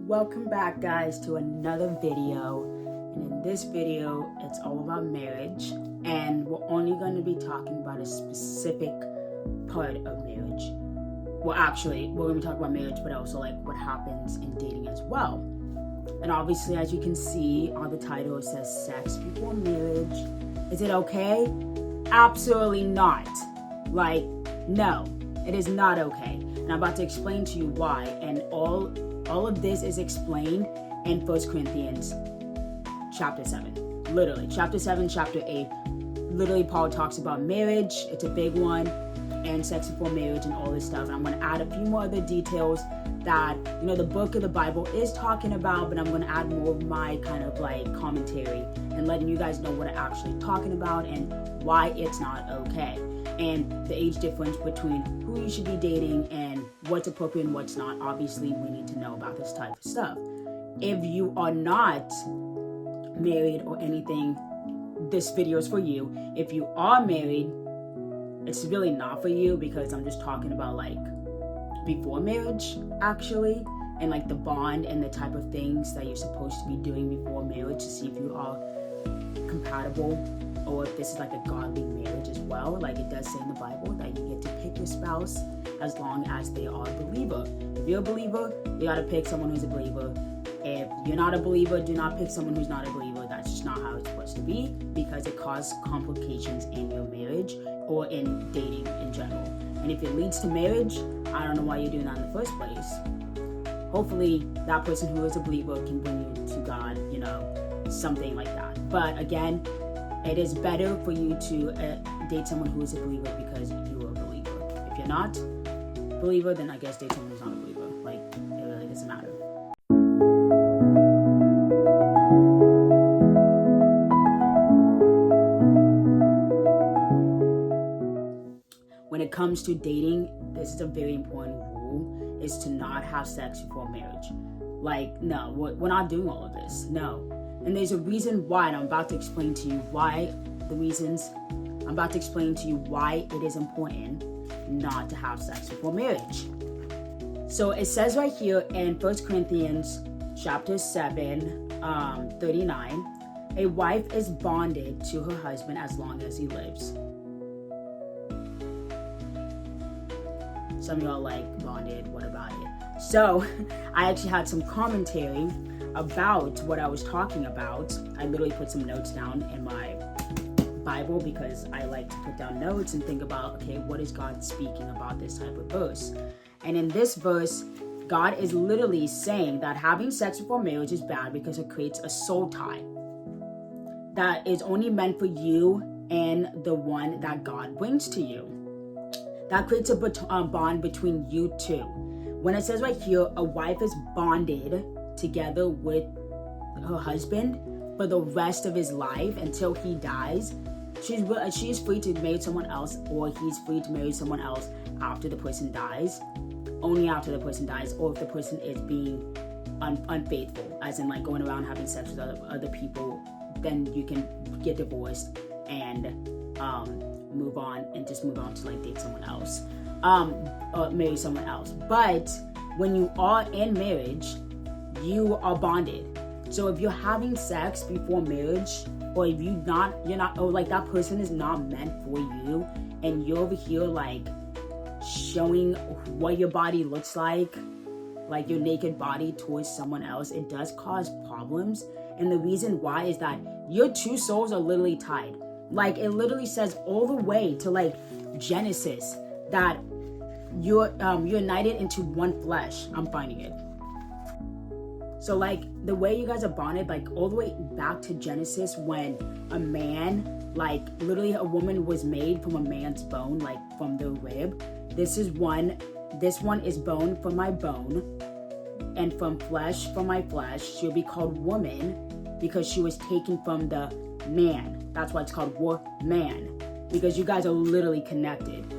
Welcome back, guys, to another video. And in this video, it's all about marriage, and we're only going to be talking about a specific part of marriage. Well, actually, we're going to be talking about marriage, but also like what happens in dating as well. And obviously, as you can see on the title, it says sex before marriage. Is it okay? Absolutely not. Like, no, it is not okay. And I'm about to explain to you why. And all of this is explained in 1 Corinthians chapter 7. Literally, chapter 7, chapter 8. Literally, Paul talks about marriage. It's a big one. And sex before marriage and all this stuff. And I'm going to add a few more other details that, the book of the Bible is talking about, but I'm going to add more of my kind of like commentary and letting you guys know what I'm actually talking about and why it's not okay. And the age difference between who you should be dating and what's appropriate and what's not. Obviously, we need to know about this type of stuff. If you are not married or anything, this video is for you. If you are married, it's really not for you, because I'm just talking about like before marriage, actually, and like the bond and the type of things that you're supposed to be doing before marriage to see if you are compatible, or if this is like a godly marriage as well. Like it does say in the Bible that you get to pick your spouse as long as they are a believer. If you're a believer, you gotta pick someone who's a believer. If you're not a believer, do not pick someone who's not a believer. That's just not how it's supposed to be, because it causes complications in your marriage or in dating in general. And if it leads to marriage, I don't know why you're doing that in the first place. Hopefully that person who is a believer can bring you to God, something like that. But again, it is better for you to date someone who is a believer because you are a believer. If you're not a believer, then I guess date someone who's not a believer. Like, it really doesn't matter. When it comes to dating, this is a very important rule, is to not have sex before marriage. Like, no, we're not doing all of this. No. And there's a reason why, and I'm about to explain to you why it is important not to have sex before marriage. So it says right here in 1 Corinthians chapter 7, 39, a wife is bonded to her husband as long as he lives. Some of y'all like bonded, what about it? So I actually had some commentary about what I was talking about. I literally put some notes down in my Bible because I like to put down notes and think about, okay, what is God speaking about this type of verse? And in this verse, God is literally saying that having sex before marriage is bad because it creates a soul tie that is only meant for you and the one that God brings to you. That creates a bond between you two. When it says right here, a wife is bonded together with her husband for the rest of his life until he dies, she's free to marry someone else, or he's free to marry someone else after the person dies, only after the person dies, or if the person is being unfaithful, as in like going around having sex with other people, then you can get divorced and move on to like date someone else, or marry someone else. But when you are in marriage, you are bonded. So if you're having sex before marriage, or if you're not, or like that person is not meant for you, and you're over here like showing what your body looks like your naked body towards someone else, it does cause problems. And the reason why is that your two souls are literally tied. Like it literally says all the way to like Genesis that you're united into one flesh. I'm finding it. So like the way you guys are bonded, like all the way back to Genesis, when a man, like literally a woman was made from a man's bone, like from the rib. This one is bone from my bone, and from flesh from my flesh. She'll be called woman because she was taken from the man. That's why it's called woman, because you guys are literally connected.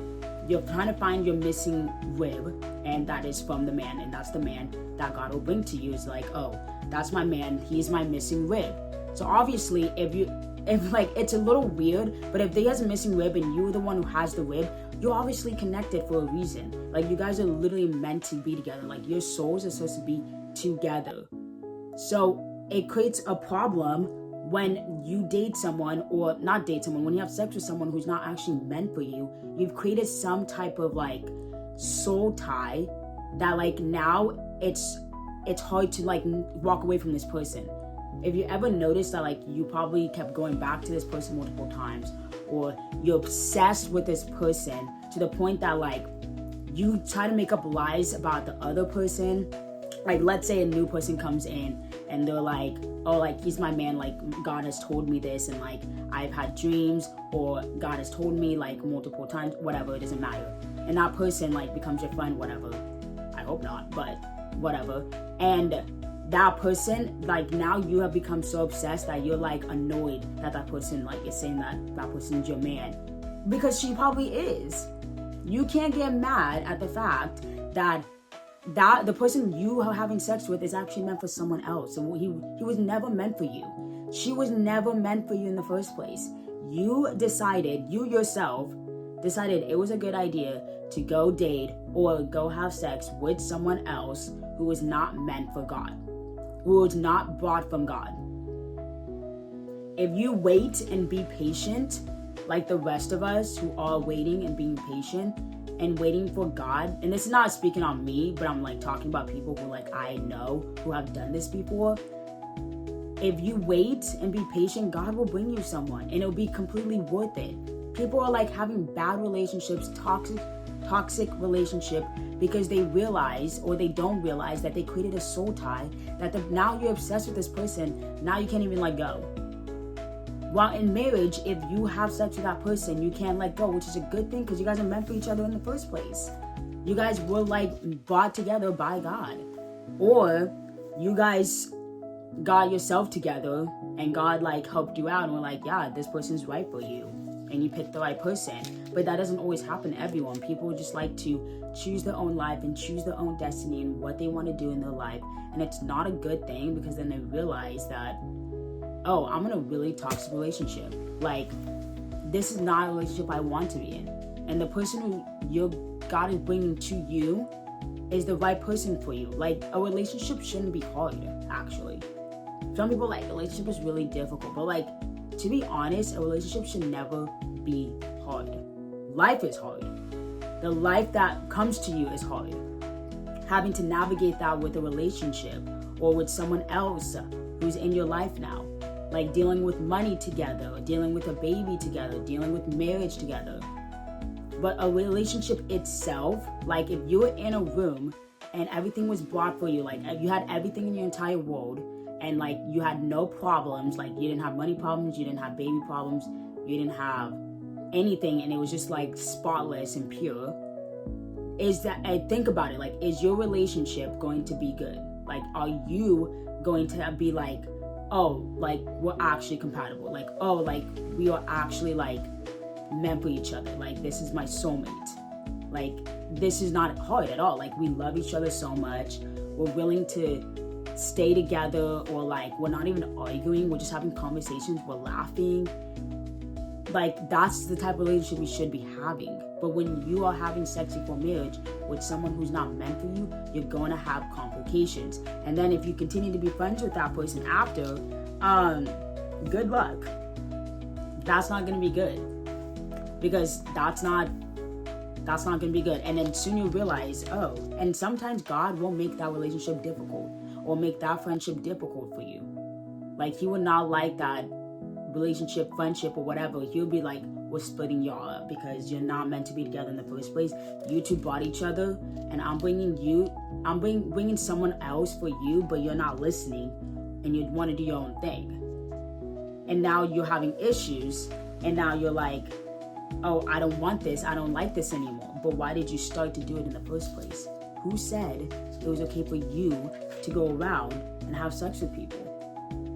You're trying to find your missing rib, and that is from the man, and that's the man that God will bring to you. Is like, oh, that's my man, he's my missing rib. So obviously, if like it's a little weird, but if he has a missing rib and you're the one who has the rib, you're obviously connected for a reason. Like you guys are literally meant to be together. Like your souls are supposed to be together. So it creates a problem when you date someone, or not date someone, when you have sex with someone who's not actually meant for you. You've created some type of like soul tie that like now it's hard to like walk away from this person. If you ever noticed that like you probably kept going back to this person multiple times, or you're obsessed with this person to the point that like you try to make up lies about the other person. Like, let's say a new person comes in and they're like, oh, like, he's my man, like, God has told me this, and like, I've had dreams, or God has told me like multiple times, whatever, it doesn't matter. And that person like becomes your friend, whatever. I hope not, but whatever. And that person, like, now you have become so obsessed that you're like annoyed that that person like is saying that that person's your man, because she probably is. You can't get mad at the fact that the person you are having sex with is actually meant for someone else. So he was never meant for you. She was never meant for you in the first place. You yourself decided it was a good idea to go date or go have sex with someone else who was not meant for God, who was not brought from God. If you wait and be patient, like the rest of us who are waiting and being patient and waiting for God, and this is not speaking on me, but I'm like talking about people who like I know who have done this before. If you wait and be patient, God will bring you someone, and it'll be completely worth it. People are like having bad relationships, toxic relationship, because they realize, or they don't realize, that they created a soul tie, that now you're obsessed with this person, now you can't even let go. While in marriage, if you have sex with that person, you can't let go, which is a good thing, because you guys are meant for each other in the first place. You guys were like brought together by God. Or you guys got yourself together and God like helped you out and were like, yeah, this person's right for you, and you picked the right person. But that doesn't always happen to everyone. People just like to choose their own life and choose their own destiny and what they want to do in their life. And it's not a good thing, because then they realize that, oh, I'm in a really toxic relationship. Like, this is not a relationship I want to be in. And the person who God is bringing to you is the right person for you. Like, a relationship shouldn't be hard, actually. Some people like, a relationship is really difficult. But like, to be honest, a relationship should never be hard. Life is hard. The life that comes to you is hard. Having to navigate that with a relationship or with someone else who's in your life now. Like dealing with money together, dealing with a baby together, dealing with marriage together. But a relationship itself, like if you were in a room and everything was brought for you, like you had everything in your entire world, and like you had no problems, like you didn't have money problems, you didn't have baby problems, you didn't have anything, and it was just like spotless and pure. Think about it, like, is your relationship going to be good? Like, are you going to be like, oh, like we're actually compatible, like, oh, like we are actually like meant for each other, like this is my soulmate, like this is not hard at all, like we love each other so much, we're willing to stay together, or like we're not even arguing, we're just having conversations, we're laughing. Like, that's the type of relationship we should be having. But when you are having sex before marriage with someone who's not meant for you, you're going to have complications. And then if you continue to be friends with that person after, good luck. That's not going to be good. Because that's not going to be good. And then soon you'll realize, oh, and sometimes God will make that relationship difficult, or make that friendship difficult for you. Like, he would not like that relationship, friendship, or whatever. He'll be like, we're splitting y'all up because you're not meant to be together in the first place. You two brought each other, and I'm bringing someone else for you, but you're not listening, and you want to do your own thing. And now you're having issues, and now you're like, oh, I don't want this, I don't like this anymore. But why did you start to do it in the first place? Who said it was okay for you to go around and have sex with people?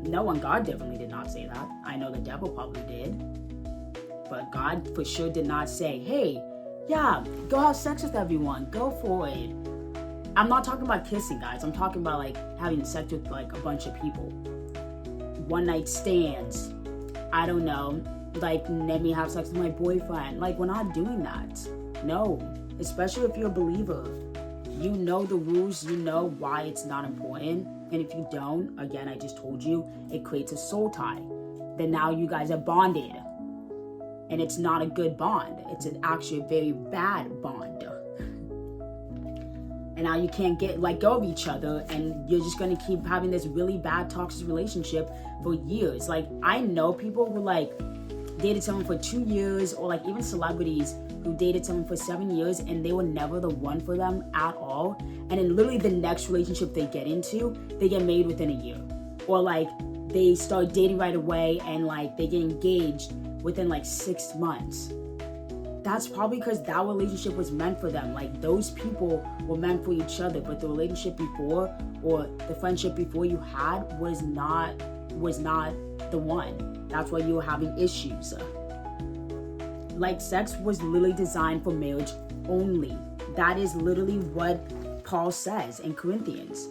No one. God definitely did not say that. I know the devil probably did. But God for sure did not say, hey, yeah, go have sex with everyone. Go for it. I'm not talking about kissing, guys. I'm talking about like having sex with like a bunch of people. One night stands. I don't know. Like, let me have sex with my boyfriend. Like, we're not doing that. No. Especially if you're a believer. you know the rules, you know why it's not important. And if you don't, again, I just told you, it creates a soul tie. Then now you guys are bonded. And it's not a good bond. It's actually a very bad bond. And now you can't let go of each other, and you're just gonna keep having this really bad toxic relationship for years. Like, I know people who dated someone for 2 years, or even celebrities who dated someone for 7 years and they were never the one for them at all. And then literally the next relationship they get into, they get married within a year. Or they start dating right away and they get engaged within 6 months. That's probably because that relationship was meant for them. Those people were meant for each other, but the relationship before, or the friendship before you had, was not the one. That's why you were having issues. Sex was literally designed for marriage only. That is literally what Paul says in Corinthians.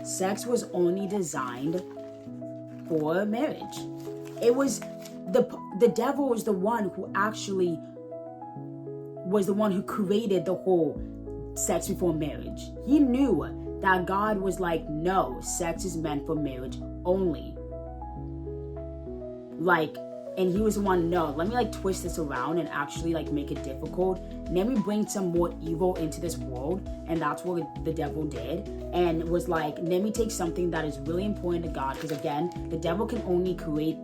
Sex was only designed for marriage. It was the devil was the one who actually was the one who created the whole sex before marriage. He knew that God was no, sex is meant for marriage only. And he was the one, no, let me twist this around and actually make it difficult. And then we bring some more evil into this world. And that's what the devil did. And was let me take something that is really important to God. Because again, the devil can only create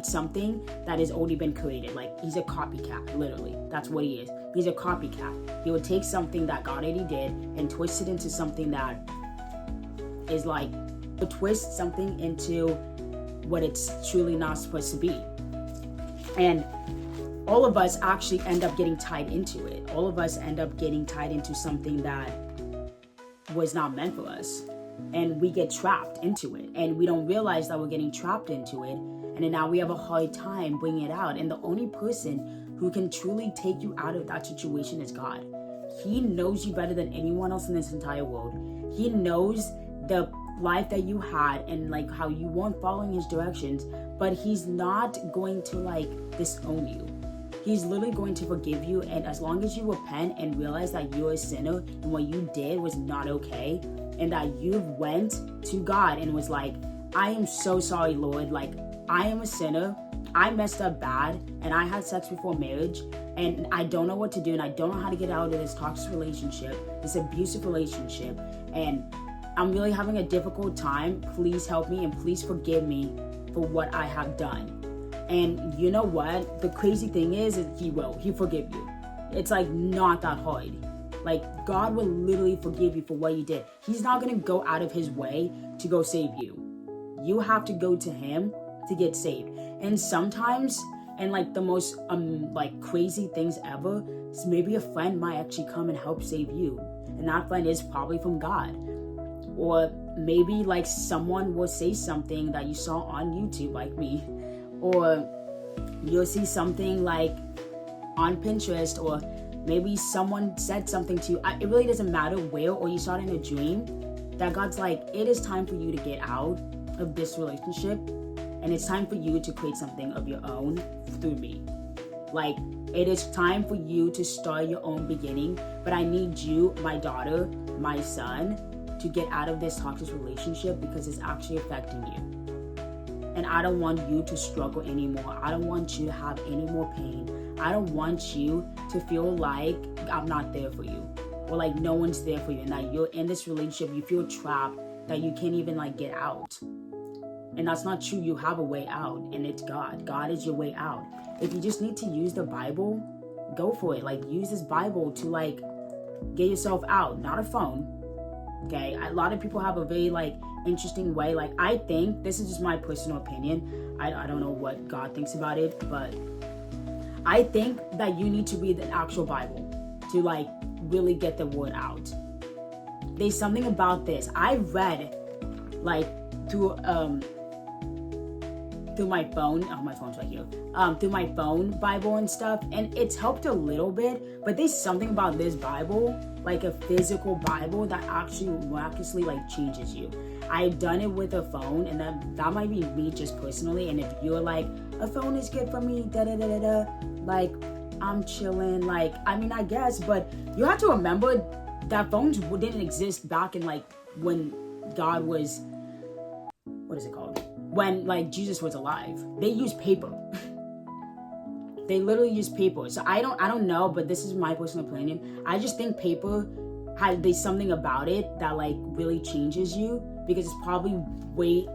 something that has already been created. He's a copycat, literally. That's what he is. He's a copycat. He would take something that God already did and twist it into something that is twist something into what it's truly not supposed to be. And all of us actually end up getting tied into it. All of us end up getting tied into something that was not meant for us. And we get trapped into it. And we don't realize that we're getting trapped into it. And then now we have a hard time bringing it out. And the only person who can truly take you out of that situation is God. He knows you better than anyone else in this entire world. He knows the life that you had and how you weren't following his directions, but he's not going to disown you. He's literally going to forgive you, and as long as you repent and realize that you're a sinner and what you did was not okay, and that you went to God and was I am so sorry, Lord, I am a sinner, I messed up bad, and I had sex before marriage, and I don't know what to do, and I don't know how to get out of this toxic relationship, this abusive relationship, and I'm really having a difficult time. Please help me and please forgive me for what I have done. And you know what? The crazy thing is he will. He forgive you. It's not that hard. God will literally forgive you for what you did. He's not going to go out of his way to go save you. You have to go to him to get saved. And sometimes, and the most crazy things ever, is maybe a friend might actually come and help save you. And that friend is probably from God. Or maybe someone will say something that you saw on YouTube, like me, or you'll see something on Pinterest, or maybe someone said something to you. It really doesn't matter where, or you saw it in a dream, that God's it is time for you to get out of this relationship, and it's time for you to create something of your own through me. It is time for you to start your own beginning, but I need you, my daughter, my son, to get out of this toxic relationship, because it's actually affecting you. And I don't want you to struggle anymore. I don't want you to have any more pain. I don't want you to feel like I'm not there for you, or no one's there for you, and that you're in this relationship, you feel trapped, that you can't even get out. And that's not true. You have a way out, and it's God. God is your way out. If you just need to use the Bible, go for it. Use this Bible to get yourself out, not a phone. Okay, a lot of people have a very interesting way. I think, this is just my personal opinion, I don't know what God thinks about it, but I think that you need to read the actual Bible to really get the word out. There's something about this. I read through my phone, my phone's right here, through my phone Bible and stuff, and it's helped a little bit, but there's something about this Bible, a physical Bible, that actually miraculously changes you. I've done it with a phone, and that might be me just personally, and if you're a phone is good for me, I'm chilling, I guess, but you have to remember that phones didn't exist back in like when God was, what is it called? When like Jesus was alive. They used paper. They literally use paper. So I don't know, but this is my personal opinion. I just think paper there's something about it that like really changes you, because it's probably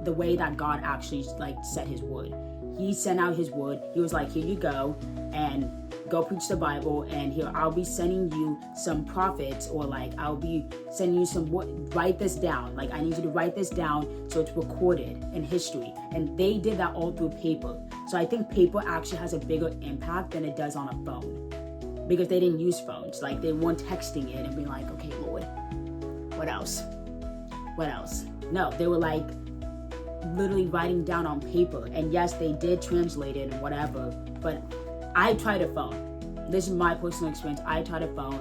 the way that God actually like said his word. He sent out his word. He was like, here you go, and go preach the Bible, and here I'll be sending you some prophets, or like I'll be sending you some, write this down. Like I need you to write this down so it's recorded in history. And they did that all through paper. So I think paper actually has a bigger impact than it does on a phone, because they didn't use phones. Like they weren't texting it and being like, okay, Lord, what else? What else? No, they were like literally writing down on paper. And yes, they did translate it and whatever, but I tried a phone. This is my personal experience. I tried a phone.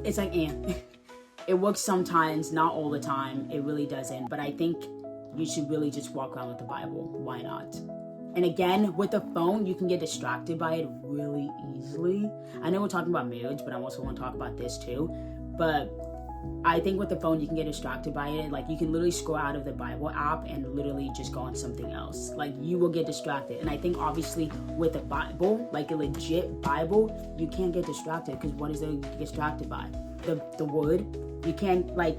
It's like, it works sometimes, not all the time. It really doesn't. But I think you should really just walk around with the Bible. Why not? And again, with the phone, you can get distracted by it really easily. I know we're talking about marriage, but I also want to talk about this too. But I think with the phone, you can get distracted by it. Like you can literally scroll out of the Bible app and literally just go on something else. Like you will get distracted. And I think obviously with a Bible, like a legit Bible, you can't get distracted, because what is there to get distracted by? The word. You can't, like,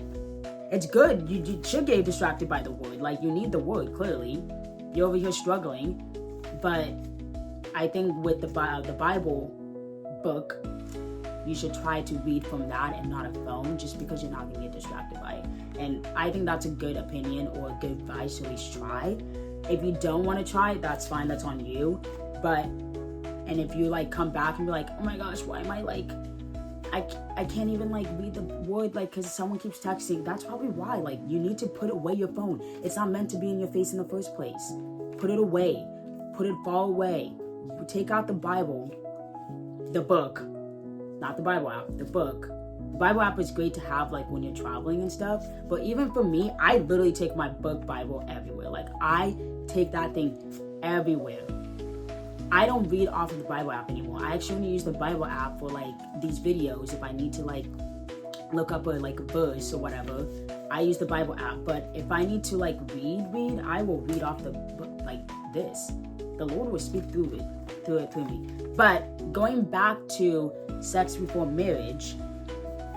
it's good. You should get distracted by the word. Like you need the word, clearly. You're over here struggling. But I think with the Bible book, you should try to read from that and not a phone, just because you're not going to get distracted by it. And I think that's a good opinion, or a good advice to at least try. If you don't want to try it, that's fine. That's on you. And if you like come back and be like, oh my gosh, why am I like, I can't even like read the word, like, because someone keeps texting. That's probably why. Like, you need to put away your phone. It's not meant to be in your face in the first place. Put it away. Put it far away. Take out the Bible, the book. Not the Bible app, the book. The Bible app is great to have like when you're traveling and stuff. But even for me, I literally take my book Bible everywhere. Like I take that thing everywhere. I don't read off of the Bible app anymore. I actually only use the Bible app for like these videos. If I need to like look up a verse or whatever, I use the Bible app. But if I need to like read, I will read off the book like this. The Lord will speak through me. But going back to sex before marriage,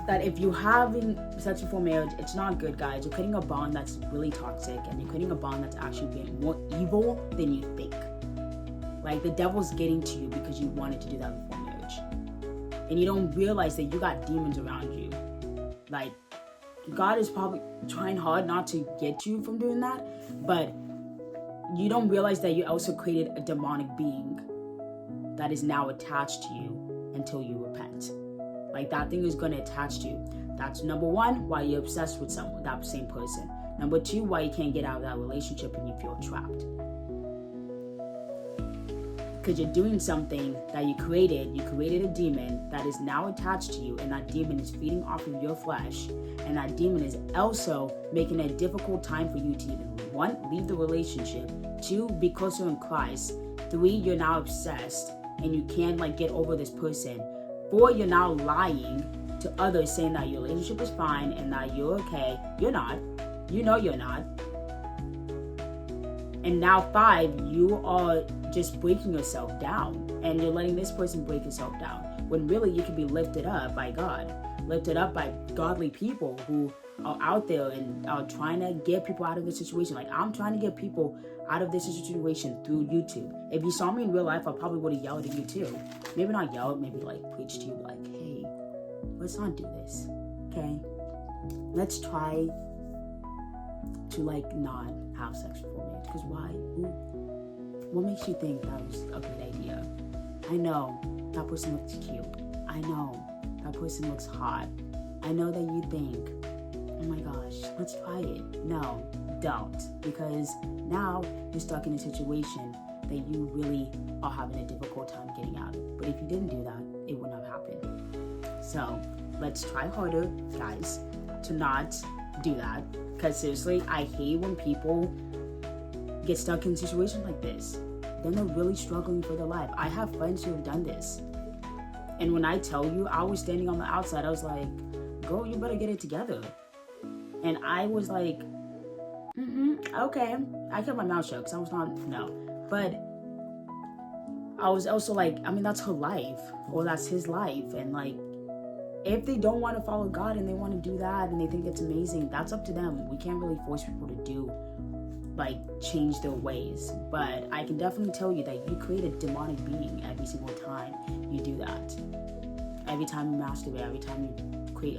that if you're having sex before marriage, it's not good, guys. You're creating a bond that's really toxic, and you're creating a bond that's actually being more evil than you think. Like the devil's getting to you because you wanted to do that before marriage, and you don't realize that you got demons around you. Like God is probably trying hard not to get you from doing that, but you don't realize that you also created a demonic being that is now attached to you until you repent. Like that thing is going to attach to you. That's number one, why you're obsessed with someone, that same person. Number two, why you can't get out of that relationship and you feel trapped. Because you're doing something that you created a demon that is now attached to you, and that demon is feeding off of your flesh, and that demon is also making it a difficult time for you to even, one, leave the relationship, two, be closer in Christ, three, you're now obsessed and you can't like get over this person, four, you're now lying to others saying that your relationship is fine and that you're okay. You're not. You know you're not. And now five, you are just breaking yourself down, and you're letting this person break yourself down, when really you can be lifted up by God, lifted up by godly people who are out there and are trying to get people out of this situation. Like I'm trying to get people out of this situation through YouTube. If you saw me in real life, I probably would have yelled at you too. Maybe not yelled, maybe like preached to you like, hey, let's not do this, okay? Let's try to like not have sex before marriage. Because why? What makes you think that was a good idea? I know that person looks cute. I know that person looks hot. I know that you think, oh my gosh, let's try it. No, don't. Because now you're stuck in a situation that you really are having a difficult time getting out of. But if you didn't do that, it wouldn't have happened. So let's try harder, guys, to not do that. Because seriously, I hate when people get stuck in situations like this. Then they're really struggling for their life. I have friends who have done this. And when I tell you, I was standing on the outside. I was like, girl, you better get it together. And I was like, okay. I kept my mouth shut because I was not, no. But I was also like, I mean, that's her life, or that's his life. And like, if they don't want to follow God and they want to do that and they think it's amazing, that's up to them. We can't really force people to do, like, change their ways. But I can definitely tell you that you create a demonic being every single time you do that. Every time you masturbate, every time you create,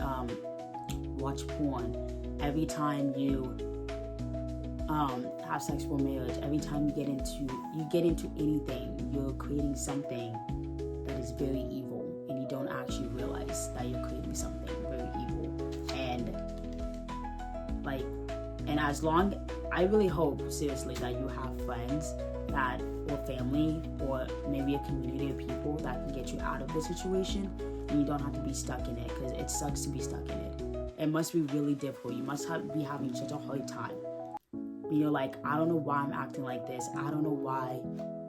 watch porn, every time you have sex for marriage, every time you get into anything, you're creating something that is very evil, and you don't actually realize that you're creating something very evil. And as long, I really hope seriously that you have friends that, or family, or maybe a community of people that can get you out of the situation, and you don't have to be stuck in it, because it sucks to be stuck in it. It must be really difficult. You must be having such a hard time. You're like, I don't know why I'm acting like this. I don't know why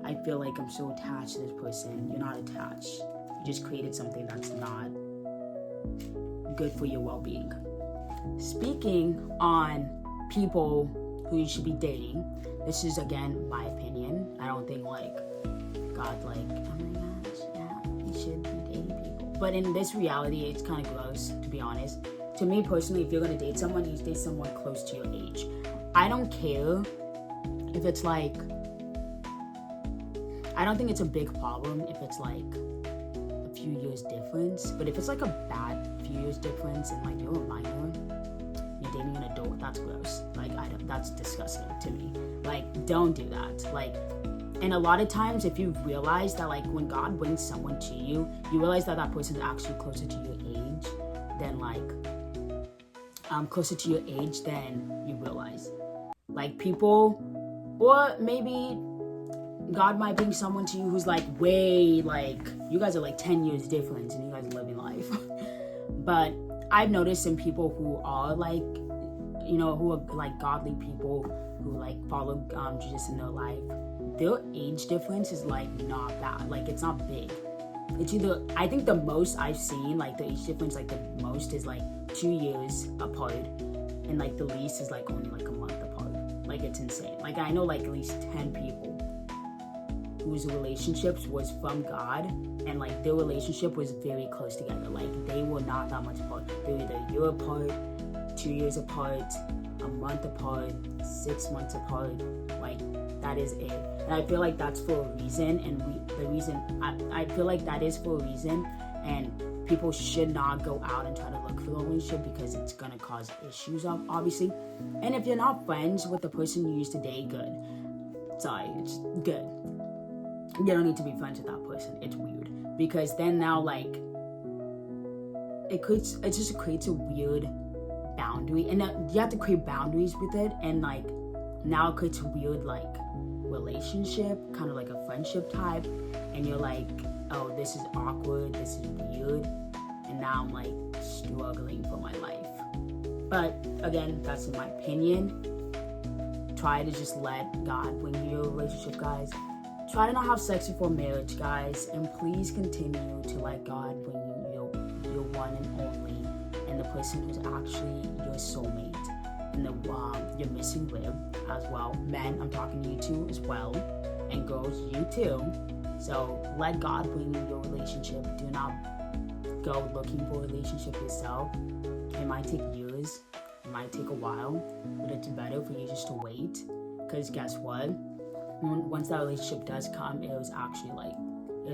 I feel like I'm so attached to this person. You're not attached. You just created something that's not good for your well-being. Speaking on people who you should be dating, this is, again, my opinion. I don't think, like, God, like, oh my gosh, yeah, you should be dating people. But in this reality, it's kind of gross, to be honest. To me, personally, if you're going to date someone, you date someone close to your age. I don't care if it's like, I don't think it's a big problem if it's like a few years difference, but if it's like a bad few years difference and like you're a minor, you're dating an adult, that's gross. Like, that's disgusting to me. Like, don't do that. Like, and a lot of times if you realize that, like, when God brings someone to you, you realize that that person is actually closer to your age than like, closer to your age than you realize. Like, people, or maybe God might bring someone to you who's like way, like, you guys are like 10 years difference and you guys are living life. But I've noticed in people who are like, you know, who are like godly people who like follow Jesus in their life, their age difference is like not bad. Like, it's not big. It's either, I think the most I've seen, like the age difference, like the most is like 2 years apart, and like the least is like only like a month apart. Like, it's insane. Like, I know like at least 10 people whose relationships was from God, and like their relationship was very close together. Like, they were not that much apart. They were either a year apart, 2 years apart, a month apart, 6 months apart. Like, that is it. And I feel like that's for a reason, and I feel like that is for a reason, and people should not go out and try to look for a relationship because it's gonna cause issues, obviously. And if you're not friends with the person you used to date, good. Sorry, it's good. You don't need to be friends with that person. It's weird, because then now, like, it just creates a weird boundary, and you have to create boundaries with it, and like now it creates a weird like relationship, kind of like a friendship type, and you're like, oh, this is awkward, this is weird, and now I'm like struggling for my life. But again, that's in my opinion. Try to just let God bring you your relationship, guys. Try to not have sex before marriage, guys, and please continue to let God bring you your one and only, and the person who's actually your soulmate, and your missing rib as well. Men, I'm talking to you too as well, and girls, you too. So let God bring you your relationship. Do not go looking for a relationship yourself. It might take years, it might take a while, but it's better for you just to wait, because guess what? Once that relationship does come, it's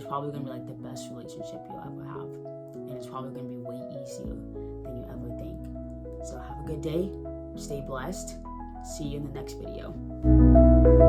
probably gonna be like the best relationship you'll ever have, and it's probably gonna be way easier than you ever think. So have a good day, stay blessed, see you in the next video.